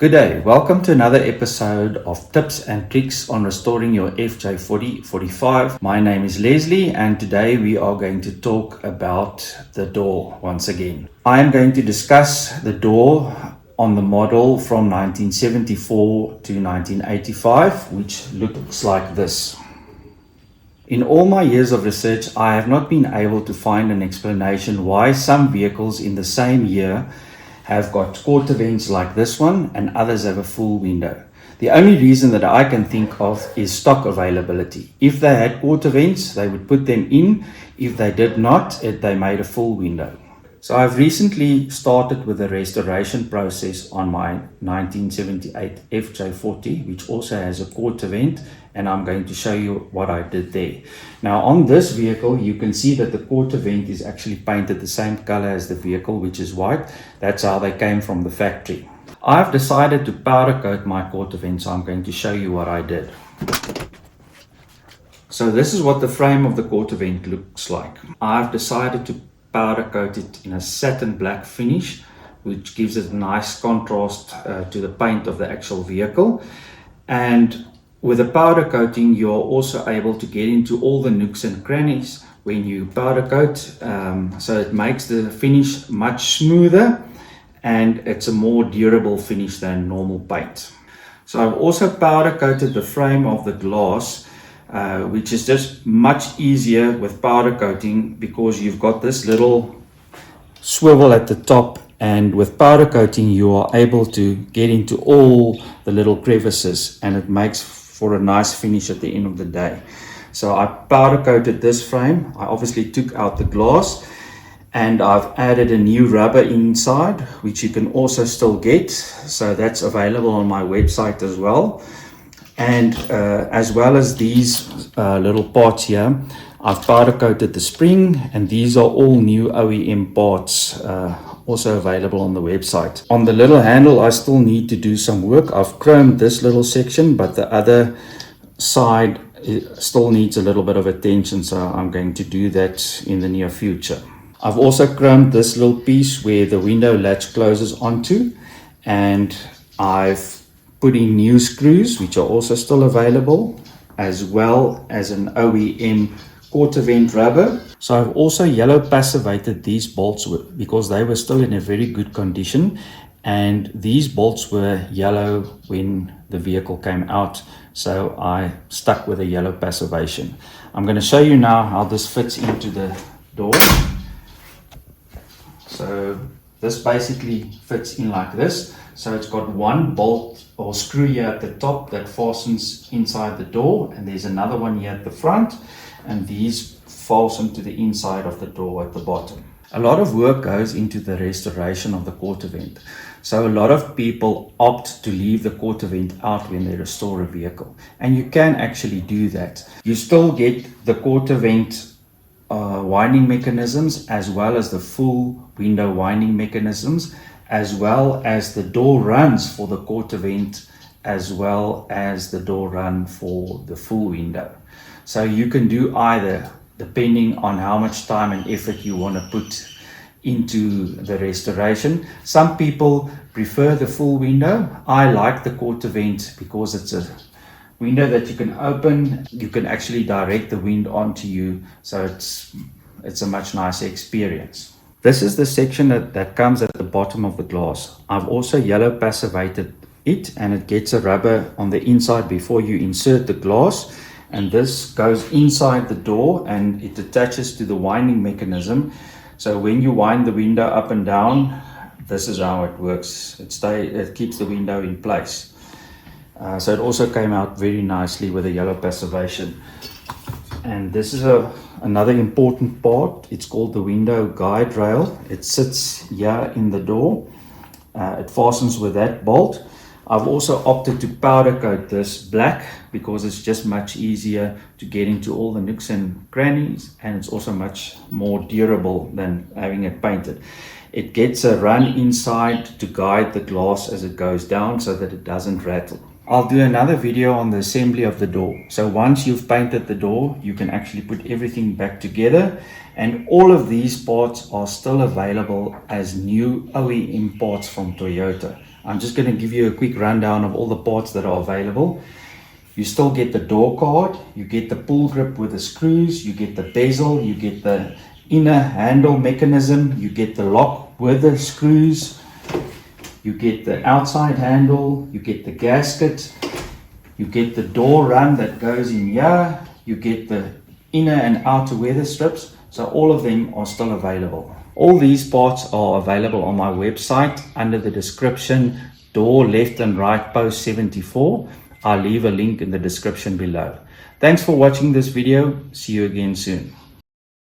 Good day, welcome to another episode of Tips and Tricks on Restoring Your FJ4045. My name is Leslie and today we are going to talk about the door once again. I am going to discuss the door on the model from 1974 to 1985, which looks like this. In all my years of research, I have not been able to find an explanation why some vehicles in the same year have got quarter vents like this one and others have a full window. The only reason that I can think of is stock availability. If they had quarter vents, they would put them in. If they did not, they made a full window. So I've recently started with the restoration process on my 1978 FJ40, which also has a quarter vent, and I'm going to show you what I did there. Now on this vehicle, you can see that the quarter vent is actually painted the same color as the vehicle, which is white. That's how they came from the factory. I've decided to powder coat my quarter vent, so I'm going to show you what I did. So this is what the frame of the quarter vent looks like. I've decided to powder coat it in a satin black finish, which gives it a nice contrast to the paint of the actual vehicle. And with the powder coating, you're also able to get into all the nooks and crannies when you powder coat, so it makes the finish much smoother and it's a more durable finish than normal paint. So I've also powder coated the frame of the glass, which is just much easier with powder coating because you've got this little swivel at the top, and with powder coating you are able to get into all the little crevices and it makes for a nice finish at the end of the day. So I powder coated this frame. I obviously took out the glass and I've added a new rubber inside, which you can also still get, so that's available on my website as well. And as well as these little parts here, I've powder coated the spring, and these are all new OEM parts, also available on the website. On the little handle, I still need to do some work. I've chromed this little section, but the other side still needs a little bit of attention, so I'm going to do that in the near future. I've also chromed this little piece where the window latch closes onto, and I've put in new screws, which are also still available, as well as an OEM quarter vent rubber. So I've also yellow passivated these bolts because they were still in a very good condition, and these bolts were yellow when the vehicle came out, so I stuck with a yellow passivation. I'm going to show you now how this fits into the door. So this basically fits in like this. So it's got one bolt or screw here at the top that fastens inside the door, and there's another one here at the front, and these fasten to the inside of the door at the bottom. A lot of work goes into the restoration of the quarter vent, so a lot of people opt to leave the quarter vent out when they restore a vehicle, and you can actually do that. You still get the quarter vent winding mechanisms, as well as the full window winding mechanisms, as well as the door runs for the quarter vent, as well as the door run for the full window. So you can do either, depending on how much time and effort you want to put into the restoration. Some people prefer the full window. I like the quarter vent because it's a window that you can open. You can actually direct the wind onto you, so it's a much nicer experience. This is the section that comes at the bottom of the glass. I've also yellow passivated it, and it gets a rubber on the inside before you insert the glass, and this goes inside the door and it attaches to the winding mechanism. So when you wind the window up and down, this is how it works. It keeps the window in place. So it also came out very nicely with a yellow passivation. And this is another important part. It's called the window guide rail. It sits here in the door. It fastens with that bolt. I've also opted to powder coat this black because it's just much easier to get into all the nooks and crannies, and it's also much more durable than having it painted. It gets a run inside to guide the glass as it goes down so that it doesn't rattle. I'll do another video on the assembly of the door. So once you've painted the door, you can actually put everything back together, and all of these parts are still available as new OEM parts from Toyota. I'm just going to give you a quick rundown of all the parts that are available. You still get the door card, you get the pull grip with the screws, you get the bezel, you get the inner handle mechanism, you get the lock with the screws, you get the outside handle, you get the gasket, you get the door run that goes in here, you get the inner and outer weather strips, so all of them are still available. All these parts are available on my website under the description, door left and right post 74. I'll leave a link in the description below. Thanks for watching this video. See you again soon.